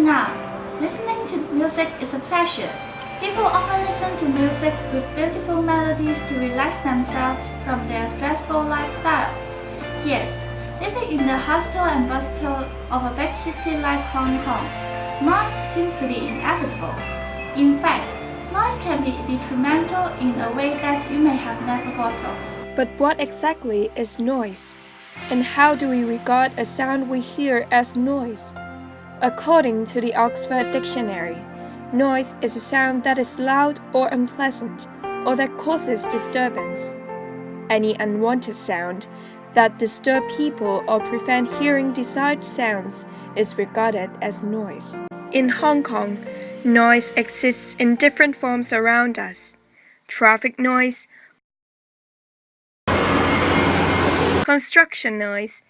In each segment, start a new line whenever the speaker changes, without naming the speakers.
now. Listening to music is a pleasure. People often listen to music with beautiful melodies to relax themselves from their stressful lifestyle. Yet, living in the hustle and bustle of a big city like Hong Kong, noise seems to be inevitable. In fact, noise can be detrimental in a way that you may have never thought of.
But what exactly is noise? And how do we regard a sound we hear as noise? According to the Oxford Dictionary, noise is a sound that is loud or unpleasant, or that causes disturbance. Any unwanted sound that disturb people or prevent hearing desired sounds is regarded as noise. In Hong Kong, noise exists in different forms around us. Traffic noise, construction noise,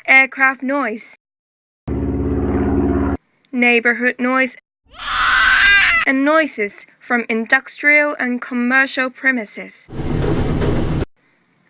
aircraft noise, neighborhood noise, and noises from industrial and commercial premises.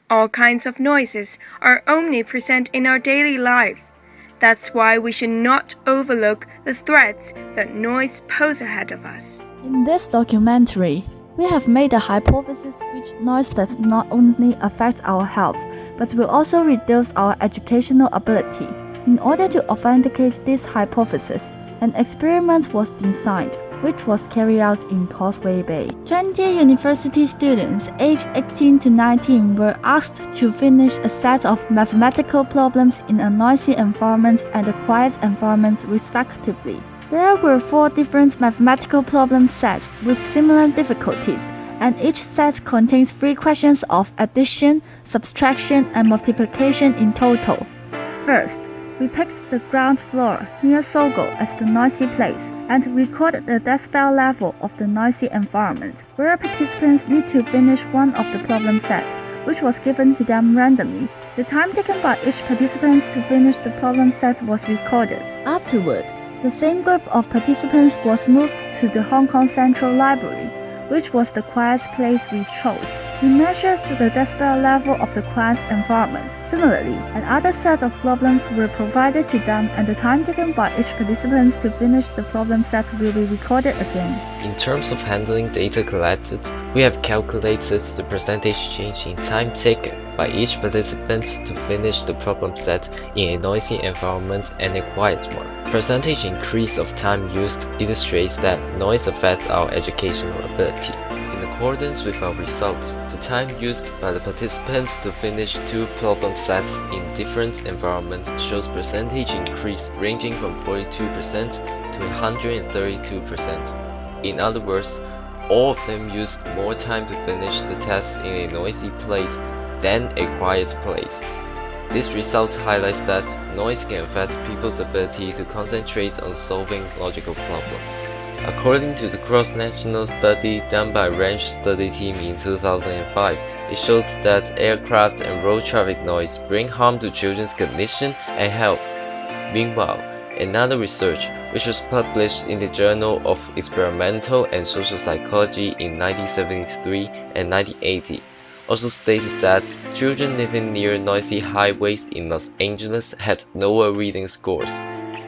All kinds of noises are omnipresent in our daily life. That's why we should not overlook the threats that noise pose ahead of us.
In this documentary, we have made a hypothesis which noise does not only affect our health, but will also reduce our educational ability. In order to authenticate this hypothesis, an experiment was designed, which was carried out in Causeway Bay. 20 university students aged 18 to 19 were asked to finish a set of mathematical problems in a noisy environment and a quiet environment respectively. There were 4 different mathematical problem sets with similar difficulties, and each set contains 3 questions of addition, subtraction, and multiplication in total. First, we picked the ground floor near Sogo as the noisy place and recorded the decibel level of the noisy environment, where participants need to finish one of the problem set, which was given to them randomly. The time taken by each participant to finish the problem set was recorded. Afterward, the same group of participants was moved to the Hong Kong Central Library, which was the quiet place we chose. We measured the decibel level of the quiet environment. Similarly, another set of problems were provided to them, and the time taken by each participant to finish the problem set will be recorded again.
In terms of handling data collected, we have calculated the percentage change in time taken by each participant to finish the problem set in a noisy environment and a quiet one. Percentage increase of time used illustrates that noise affects our educational ability. In accordance with our results, the time used by the participants to finish 2 problem sets in different environments shows percentage increase ranging from 42% to 132%. In other words, all of them used more time to finish the test in a noisy place than a quiet place. This result highlights that noise can affect people's ability to concentrate on solving logical problems. According to the cross-national study done by Range Study Team in 2005, it showed that aircraft and road traffic noise bring harm to children's cognition and health. Meanwhile, another research, which was published in the Journal of Experimental and Social Psychology in 1973 and 1980, also stated that children living near noisy highways in Los Angeles had lower reading scores,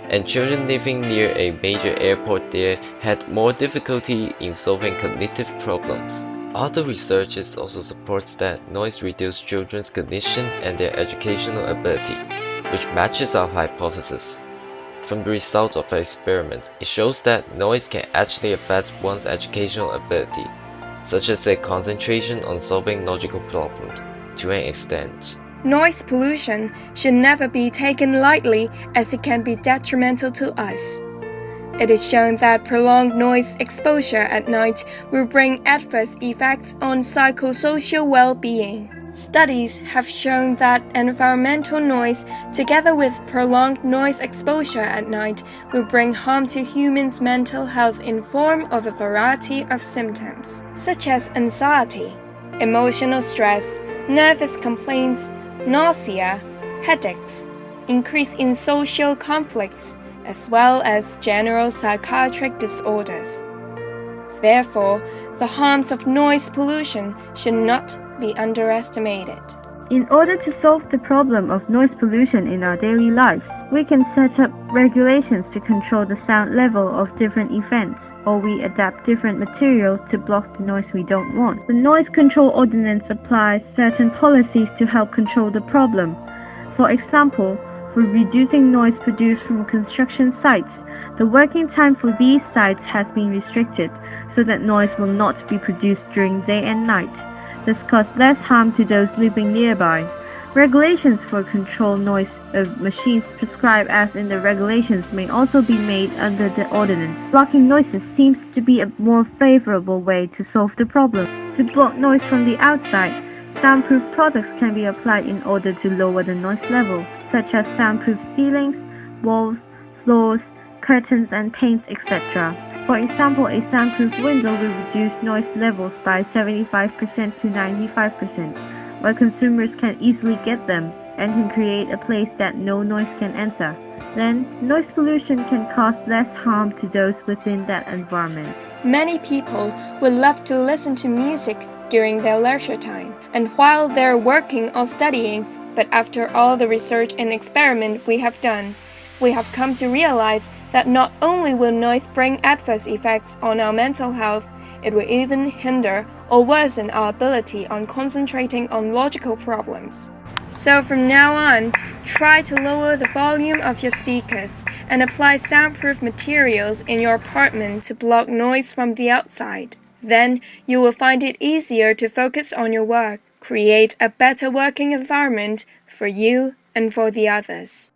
and children living near a major airport there had more difficulty in solving cognitive problems. Other researches also support that noise reduces children's cognition and their educational ability, which matches our hypothesis. From the results of our experiment, it shows that noise can actually affect one's educational ability, such as their concentration on solving logical problems, to an extent.
Noise pollution should never be taken lightly as it can be detrimental to us. It is shown that prolonged noise exposure at night will bring adverse effects on psychosocial well-being. Studies have shown that environmental noise, together with prolonged noise exposure at night, will bring harm to humans' mental health in form of a variety of symptoms, such as anxiety, emotional stress, nervous complaints, nausea, headaches, increase in social conflicts, as well as general psychiatric disorders. Therefore, the harms of noise pollution should not be underestimated.
In order to solve the problem of noise pollution in our daily lives,
We can set up regulations to control the sound level of different events, or we adapt different materials to block the noise we don't want. The Noise Control Ordinance applies certain policies to help control the problem. For example, for reducing noise produced from construction sites, the working time for these sites has been restricted so that noise will not be produced during day and night. This causes less harm to those living nearby. Regulations for control noise of machines prescribed as in the regulations may also be made under the ordinance. Blocking noises seems to be a more favorable way to solve the problem. To block noise from the outside, soundproof products can be applied in order to lower the noise level, such as soundproof ceilings, walls, floors, curtains and paints, etc. For example, a soundproof window will reduce noise levels by 75% to 95%, where consumers can easily get them and can create a place that no noise can enter. Then, noise pollution can cause less harm to those within that environment.
Many people would love to listen to music during their leisure time and while they're working or studying, but after all the research and experiment we have done, we have come to realize that not only will noise bring adverse effects on our mental health, it will even hinder or worsen our ability on concentrating on logical problems. So from now on, try to lower the volume of your speakers and apply soundproof materials in your apartment to block noise from the outside. Then you will find it easier to focus on your work, create a better working environment for you and for the others.